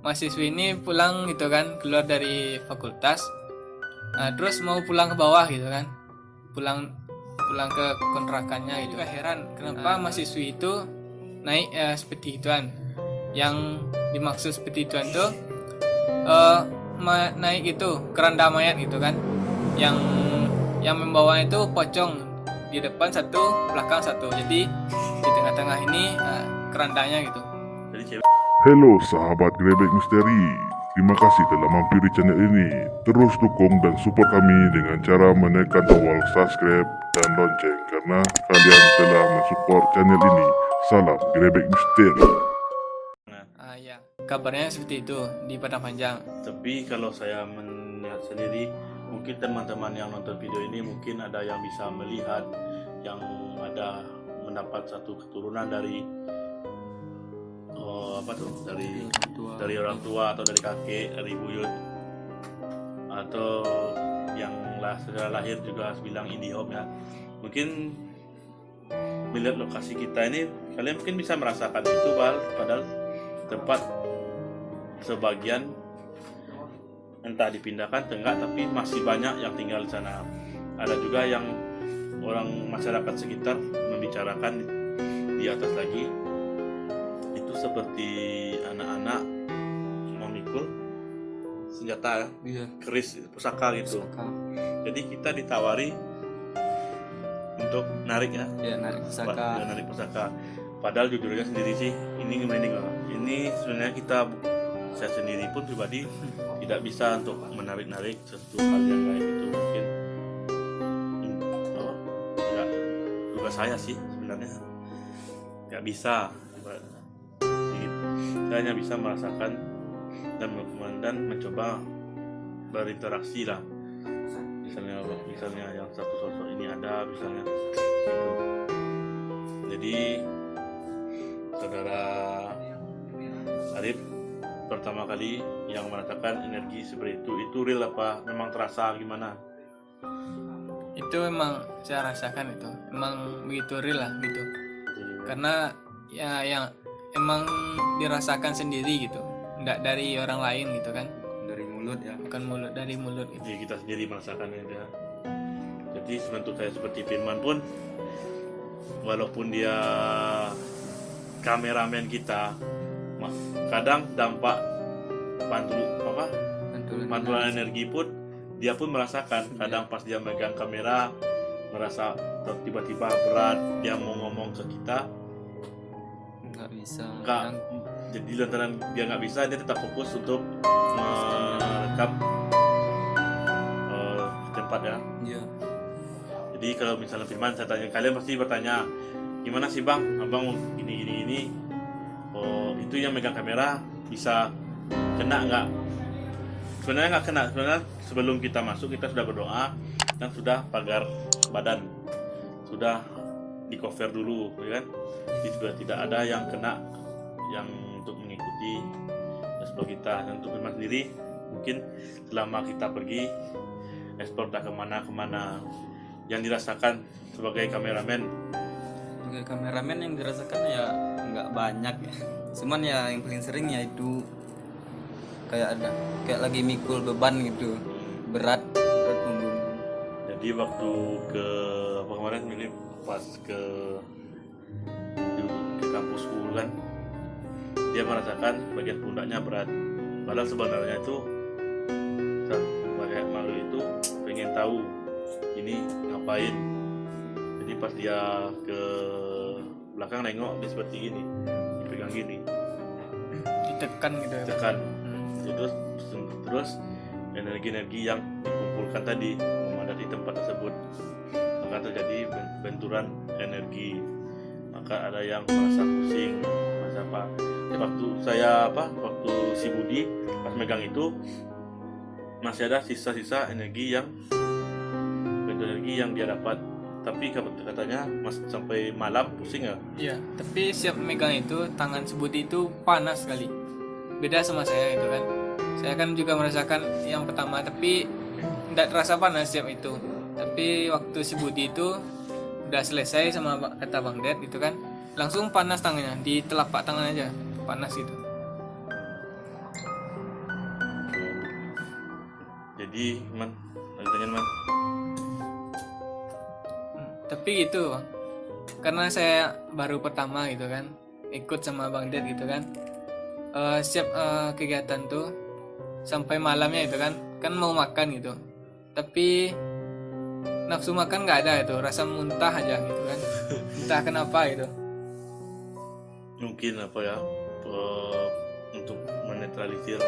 mahasiswi ini pulang gitu kan, keluar dari fakultas. Nah, terus mau pulang ke bawah gitu kan, pulang pulang ke kontrakannya gitu. Juga heran kenapa mahasiswi itu naik seperti ituan. Yang dimaksud seperti ituan tuh naik itu keranda mayat gitu kan, yang membawa itu pocong, di depan satu, belakang satu, jadi di tengah-tengah ini kerandanya gitu. Jadi cewek. Halo sahabat Grebek Misteri, terima kasih telah mampir di channel ini. Terus dukung dan support kami dengan cara menekan tombol subscribe dan lonceng, karena kalian telah mensupport channel ini. Salam Grebek Misteri. Ya, kabarnya seperti itu di Padang Panjang. Tapi kalau saya melihat sendiri, mungkin teman-teman yang nonton video ini mungkin ada yang bisa melihat, yang ada mendapat satu keturunan dari dari orang tua atau dari kakek, dari buyut, atau yang secara lahir juga bilang IndiHome ya. Mungkin melihat lokasi kita ini, kalian mungkin bisa merasakan itu, padahal tempat sebagian entah dipindahkan atau enggak, tapi masih banyak yang tinggal di sana. Ada juga yang orang masyarakat sekitar membicarakan di atas lagi, itu seperti anak-anak memikul senjata ya, keris, pusaka gitu. Jadi kita ditawari untuk narik ya, narik pusaka. Padahal jujurnya sendiri sih, ini sebenarnya saya sendiri pun pribadi tidak bisa untuk menarik sesuatu hal yang kayak itu. Mungkin enggak juga saya sih sebenarnya nggak bisa. Saya hanya bisa merasakan dan mencoba berinteraksi lah. Misalnya yang satu sosok ini ada, misalnya gitu. Jadi saudara Arif pertama kali yang merasakan energi seperti itu real apa memang terasa gimana? Itu memang saya rasakan, itu memang begitu real lah gitu. Karena ya yang emang dirasakan sendiri gitu, enggak dari orang lain gitu kan, dari mulut ya, bukan dari mulut gitu. Jadi kita sendiri merasakannya ya. Jadi sebentuk saya seperti Firman pun, walaupun dia kameramen kita, kadang dampak pantulan energi pun dia pun merasakan. Kadang pas dia megang kamera merasa tiba-tiba berat, dia mau ngomong ke kita nggak, jadi lantaran dia nggak bisa, dia tetap fokus untuk merekam tempat ya. Jadi kalau misalnya Firman saya tanya, kalian pasti bertanya, gimana sih bang, abang ini oh itu yang megang kamera bisa kena nggak? Sebenarnya nggak kena. Sebenarnya sebelum kita masuk kita sudah berdoa dan sudah pagar badan sudah di cover dulu ya kan. Jadi sudah tidak ada yang kena yang untuk mengikuti ekspor kita. Dan untuk Firman sendiri, mungkin selama kita pergi ekspor tak kemana-kemana, yang dirasakan sebagai kameramen yang dirasakan ya nggak banyak ya. Cuman ya yang paling sering ya itu kayak lagi mikul beban gitu, berat punggung. Jadi waktu ke kemarin ini pas ke kampusku kan, dia merasakan bagian pundaknya berat. Padahal sebenarnya itu bagian malu itu pengen tahu ini ngapain. Jadi pas dia ke belakang nengok, dia seperti ini, dipegang gini, Ditekan gitu ya. Terus energi-energi yang dikumpulkan tadi memadati tempat tersebut, maka terjadi benturan energi. Maka ada yang merasa pusing, merasa apa. Waktu si Budi pas megang itu masih ada sisa-sisa energi yang dia dapat. Tapi katanya sampai malam pusing ya? Iya, tapi siap megang itu tangan si Budi itu panas sekali. Beda sama saya gitu kan. Saya kan juga merasakan yang pertama, tapi tidak terasa panas siap itu. Tapi waktu si Budi itu udah selesai sama kata Bang Ded gitu kan, langsung panas tangannya, di telapak tangan aja panas gitu. Jadi man, lanjutannya man. Tapi gitu Bang, karena saya baru pertama gitu kan ikut sama Bang Ded gitu kan. Setiap kegiatan tuh sampai malamnya itu kan mau makan gitu, tapi nafsu makan nggak ada, itu rasa muntah aja gitu kan. Entah kenapa itu. Mungkin apa ya, untuk menetralisir,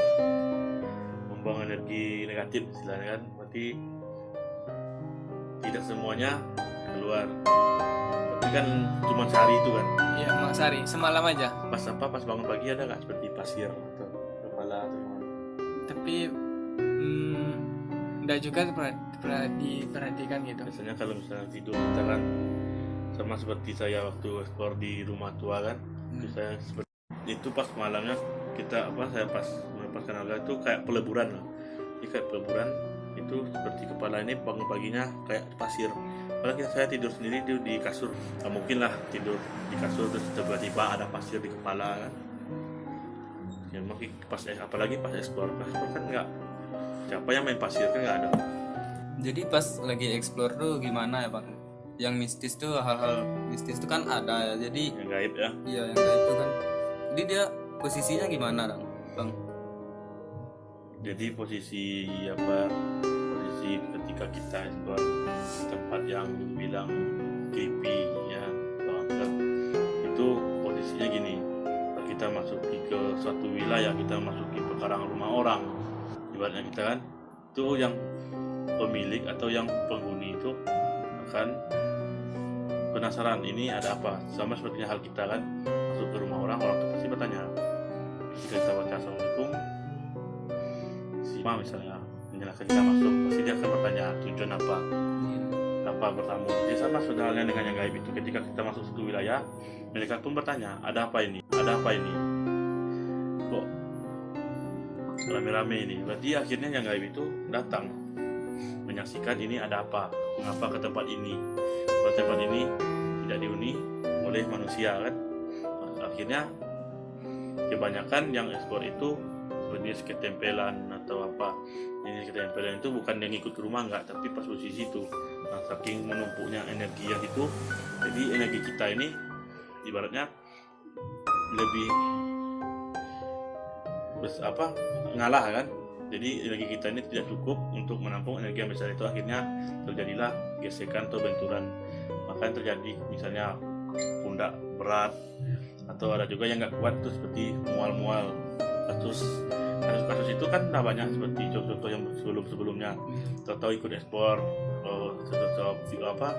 membuang energi negatif istilahnya kan, berarti tidak semuanya keluar, tapi kan cuma sehari itu kan. Ya Mang Sari semalam aja, Pas bangun pagi ada nggak seperti pasir atau kepala atau gimana? tapi nggak juga diperhatikan gitu. Biasanya kalau misalnya tidur kita kan sama seperti saya waktu ekspor di rumah tua kan, itu saya seperti itu pas malamnya saya pas melepaskan harga itu kayak peleburan lah. Jadi kayak peleburan itu seperti kepala ini bangun paginya kayak pasir. Padahal saya tidur sendiri di kasur, nggak mungkin lah tidur di kasur terus tiba-tiba ada pasir di kepala kan. Ya mungkin apalagi pas ekspor kan nggak, siapa yang main pasir kan nggak ada. Jadi pas lagi explore tuh gimana ya Bang? Yang mistis tuh, hal-hal mistis tuh kan ada ya. Jadi Yang gaib ya. iya yang kayak itu kan. Jadi dia posisinya gimana Bang? Jadi posisi ketika kita explore tempat yang bilang creepy ya Bang Angga, itu posisinya gini, kita masuki ke suatu wilayah, kita masuki pekarangan rumah orang, ibaratnya kita kan itu yang pemilik atau yang penghuni itu akan penasaran ini ada apa, sama seperti hal kita kan masuk ke rumah orang tuh pasti bertanya. Ketika kita baca assalamualaikum, si Ma misalnya menyalahkan kita masuk, pasti dia akan bertanya tujuan apa bertamu. Jadi sama halnya dengan yang gaib itu, ketika kita masuk suatu wilayah, mereka pun bertanya ada apa ini kok rame-rame ini. Berarti akhirnya yang gaib itu datang menyaksikan ini ada apa, mengapa ke tempat ini, kalau tempat ini tidak dihuni oleh manusia kan. Akhirnya kebanyakan yang ekspor itu sebenarnya ketempelan atau apa. Ini ketempelan itu bukan yang ikut ke rumah enggak, tapi pas posisi itu. Nah, saking menumpuknya energi yang itu, jadi energi kita ini ibaratnya lebih ngalah kan. Jadi energi kita ini tidak cukup untuk menampung energi yang besar itu, akhirnya terjadilah gesekan atau benturan. Makanya terjadi misalnya pundak berat, atau ada juga yang nggak kuat itu seperti mual-mual. Kasus itu kan udah banyak, seperti contoh yang sebelumnya atau ikut ekspor,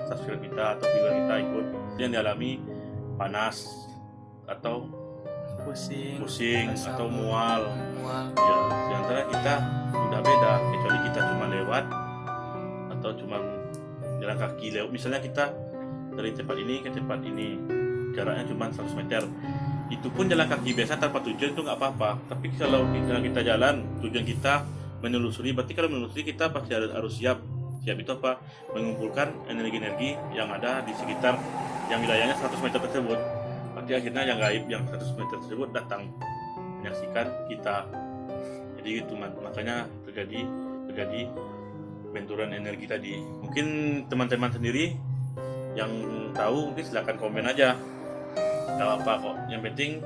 subscriber kita atau viewer kita ikut yang dialami panas atau pusing atau mual. Ya, diantara kita udah beda, kecuali kita cuma lewat atau cuma jalan kaki lewat. Misalnya kita dari tempat ini ke tempat ini jaraknya cuma 100 meter, itu pun jalan kaki biasa tanpa tujuan itu nggak apa-apa. Tapi kalau kita jalan tujuan kita menelusuri, berarti kalau menelusuri kita pasti harus siap itu apa, mengumpulkan energi-energi yang ada di sekitar yang wilayahnya 100 meter tersebut. Berarti akhirnya yang gaib yang 100 meter tersebut datang menyaksikan kita. Jadi gitu makanya terjadi benturan energi tadi. Mungkin teman-teman sendiri yang tahu mungkin silakan komen aja, nggak apa kok, yang penting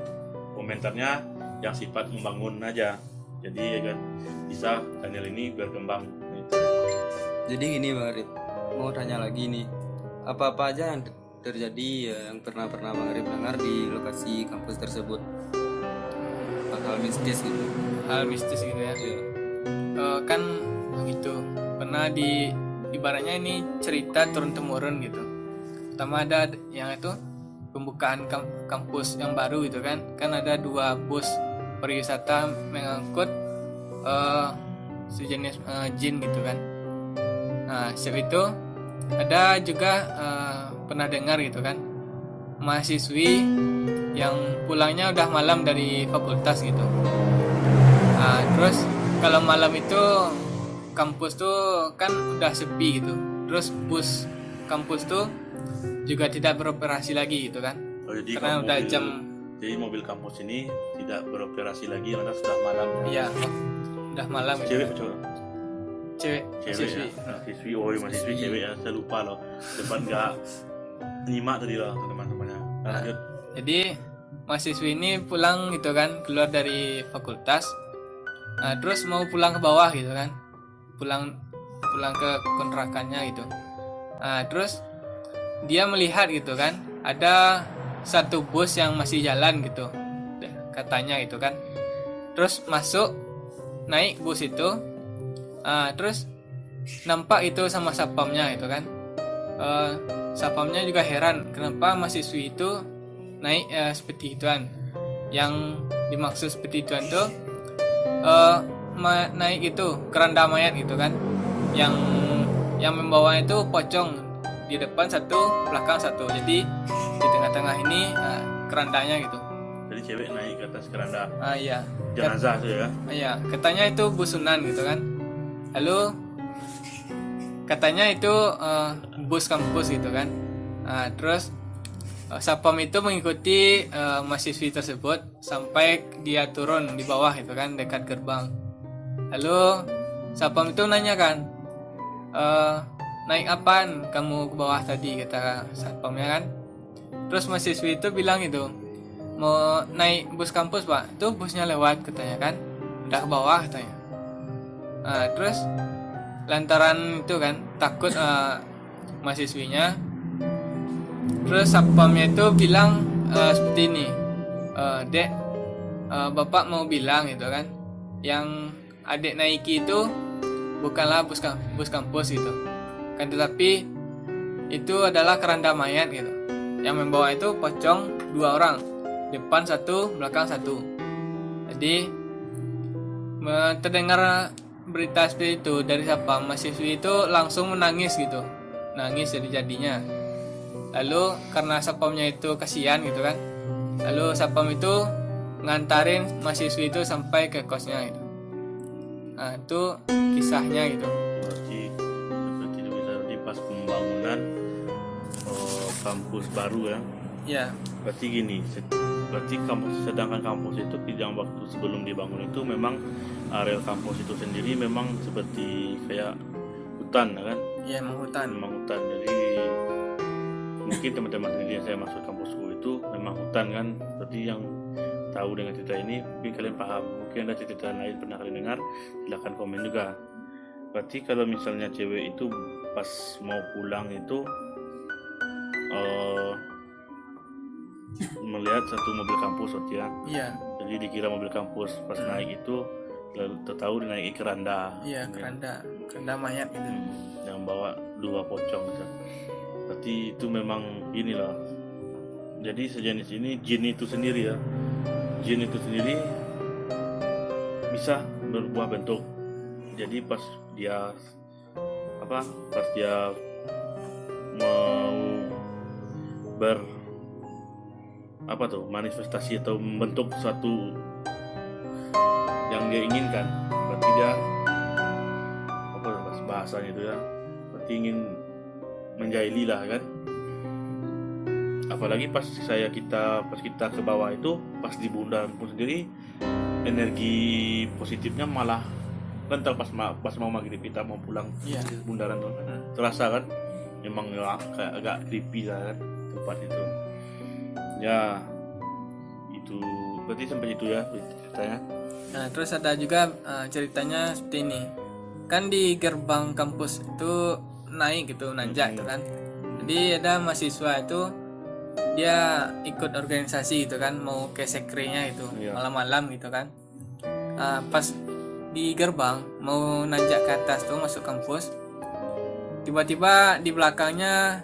komentarnya yang sifat membangun aja, jadi ya kan bisa channel ini berkembang gitu. Jadi gini Bang Arif, mau tanya lagi nih, apa-apa aja yang terjadi yang pernah Bang Arif dengar di lokasi kampus tersebut, hal mistis gitu. Hal mistis gitu ya. Kan begitu, pernah ibaratnya ini cerita turun temurun gitu. Pertama ada yang itu pembukaan kampus yang baru gitu kan ada 2 bus pariwisata mengangkut sejenis jin gitu kan. Nah setiap itu ada juga pernah dengar gitu kan mahasiswi yang pulangnya udah malam dari fakultas gitu. Nah, terus kalau malam itu kampus tuh kan udah sepi gitu, terus bus kampus tuh juga tidak beroperasi lagi gitu kan. Karena udah jadi mobil kampus ini tidak beroperasi lagi karena sudah malam. Iya, udah malam gitu. Cewek cowok? cewek cewek mahasiswi. ya, mahasiswi, oh iya, mahasiswi cewek ya, saya lupa loh, depan nggak nyimak tadi loh teman-temannya. Lanjut. Jadi mahasiswi ini pulang gitu kan, keluar dari fakultas. Terus mau pulang ke bawah gitu kan, pulang ke kontrakannya gitu. Terus dia melihat gitu kan, ada satu bus yang masih jalan gitu, katanya gitu kan. Terus masuk, naik bus itu, terus nampak itu sama satpamnya gitu kan. Satpamnya juga heran kenapa mahasiswi itu naik seperti ituan. Yang dimaksud seperti ituan tuh naik itu keranda mayat gitu kan, yang membawa itu pocong, di depan satu, belakang satu, jadi di tengah-tengah ini kerandanya gitu. Jadi cewek naik ke atas keranda Iya, jenazah tuh ya. iya, katanya itu busunan gitu kan. Lalu katanya itu bus kampus gitu kan. Terus satpam itu mengikuti mahasiswi tersebut sampai dia turun di bawah itu kan, dekat gerbang. Lalu satpam itu nanya kan, naik apaan kamu ke bawah tadi, kata satpamnya kan. Terus mahasiswi itu bilang itu, mau naik bus kampus pak, tuh busnya lewat katanya kan, udah ke bawah katanya. Terus lantaran itu kan takut mahasiswinya, terus satpamnya itu bilang seperti ini, dek, bapak mau bilang gitu kan, yang adik naiki itu bukanlah bus kampus gitu kan, tetapi itu adalah keranda mayat gitu. Yang membawa itu pocong 2 orang, depan 1, belakang 1. Jadi terdengar berita seperti itu dari satpam, mahasiswi itu langsung menangis gitu, nangis jadi-jadinya. Lalu karena satpamnya itu kasihan gitu kan, lalu satpam itu ngantarin mahasiswi itu sampai ke kosnya gitu. Itu kisahnya gitu. Berarti itu bisa di pas pembangunan kampus baru ya. Ya, Berarti gini, berarti sedangkan kampus itu yang waktu sebelum dibangun itu memang area kampus itu sendiri memang seperti kayak hutan ya kan? ya emang hutan. Memang hutan. Jadi mungkin teman-teman sendiri yang saya masuk kampusku itu memang hutan kan. Berarti yang tahu dengan cerita ini mungkin kalian paham. Mungkin ada cerita lain pernah kalian dengar, silahkan komen juga. Berarti kalau misalnya cewek itu pas mau pulang itu melihat satu mobil kampus waktu ya. Iya, Jadi dikira mobil kampus, pas naik itu lalu tahu dinaiki keranda. iya, keranda mayat gitu. Yang bawa 2 pocong gitu. Berarti itu memang gini lah. Jadi sejenis ini jin itu sendiri ya. Jin itu sendiri bisa berubah bentuk. Jadi pas dia mau manifestasi atau membentuk suatu yang dia inginkan, berarti dia bahasanya itu ya, berarti ingin menjahili lah kan. Apalagi pas kita ke bawah itu, pas di bundaran pun sendiri energi positifnya malah kental pas mau maghrib kita mau pulang. Iya. Bundaran tuh terasa kan, memang ya, kayak agak creepy lah kan tempat itu ya. Itu berarti sampai itu ya ceritanya. Nah, terus ada juga ceritanya seperti ini. Kan di gerbang kampus itu naik gitu, nanjak gitu kan. Jadi ada mahasiswa itu dia ikut organisasi gitu kan, mau ke sekrenya itu Iya. malam-malam gitu kan. Pas di gerbang mau nanjak ke atas tuh masuk kampus, tiba-tiba di belakangnya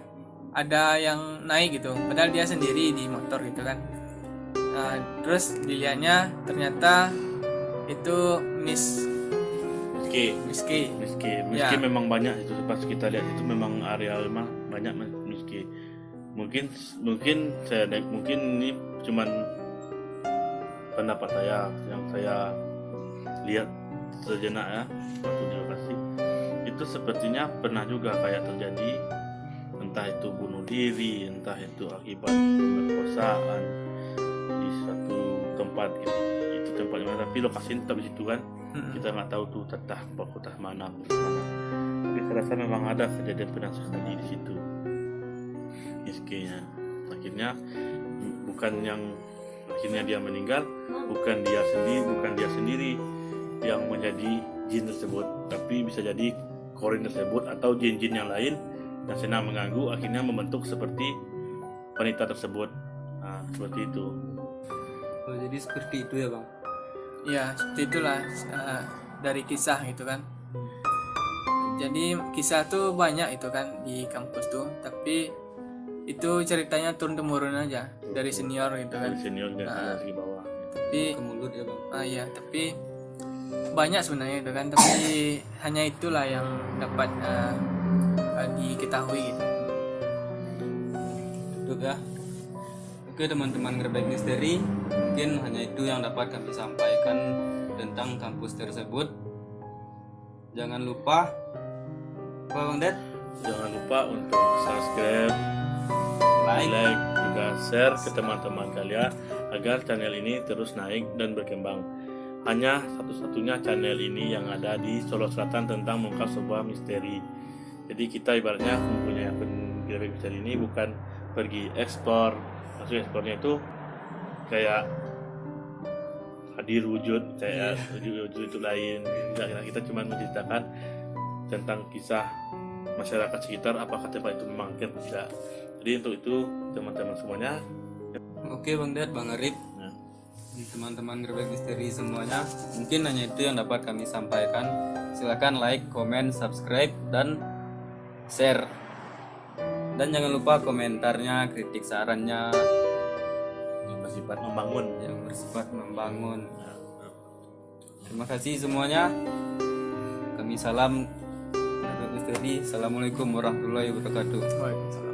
ada yang naik gitu, padahal dia sendiri di motor gitu kan. Terus dilihatnya ternyata itu Miss K. Miski memang banyak itu, pas kita lihat itu memang area mah banyak Miski. Mungkin ini cuman pendapat saya yang saya lihat sejenak ya waktu di lokasi. Itu sepertinya pernah juga kayak terjadi, entah itu bunuh diri, entah itu akibat pemerkosaan di satu tempat gitu. Itu tempatnya, tapi lokasinya tetap di situ kan. Kita nggak tahu tuh tetah fakultas mana, tapi saya rasa memang ada kejadian penasaran tadi di situ iskinya. Akhirnya akhirnya dia meninggal, bukan dia sendiri yang menjadi jin tersebut, tapi bisa jadi korin tersebut atau jin-jin yang lain yang senang mengganggu, akhirnya membentuk seperti wanita tersebut. Nah, seperti itu. Oh, jadi seperti itu ya bang. Ya seperti itulah dari kisah gitu kan. Jadi kisah tuh banyak itu kan di kampus tuh, tapi itu ceritanya turun temurun aja dari senior gitu kan. Dari senior dan dari bawah. Tapi Ke mulut ya bang. iya, tapi banyak sebenarnya itu kan, tapi hanya itulah yang dapat diketahui gitu. Tutup ya. Oke teman-teman Gerbek Misteri, mungkin hanya itu yang dapat kami sampaikan tentang kampus tersebut. Jangan lupa apa bang Ded? Jangan lupa untuk subscribe, like, juga share ke teman-teman kalian agar channel ini terus naik dan berkembang. Hanya satu-satunya channel ini yang ada di Solo Selatan tentang mengungkap sebuah misteri. Jadi kita ibaratnya mempunyai akun Gerbek Misteri ini bukan pergi ekspor. Maksudnya ekspornya itu kayak hadir wujud, kayak wujud itu lain. Kita cuma menceritakan tentang kisah masyarakat sekitar, apakah tempat itu memang atau tidak. Jadi untuk itu teman-teman semuanya. Oke bang Ded, bang Arif, Nah, teman-teman Gerbek Misteri semuanya, mungkin hanya itu yang dapat kami sampaikan. Silakan like, comment, subscribe, dan share. Dan jangan lupa komentarnya, kritik sarannya yang bersifat membangun. yang bersifat membangun. Terima kasih semuanya. Kami salam Gerbek Misteri. Assalamualaikum warahmatullahi wabarakatuh. Waalaikumsalam.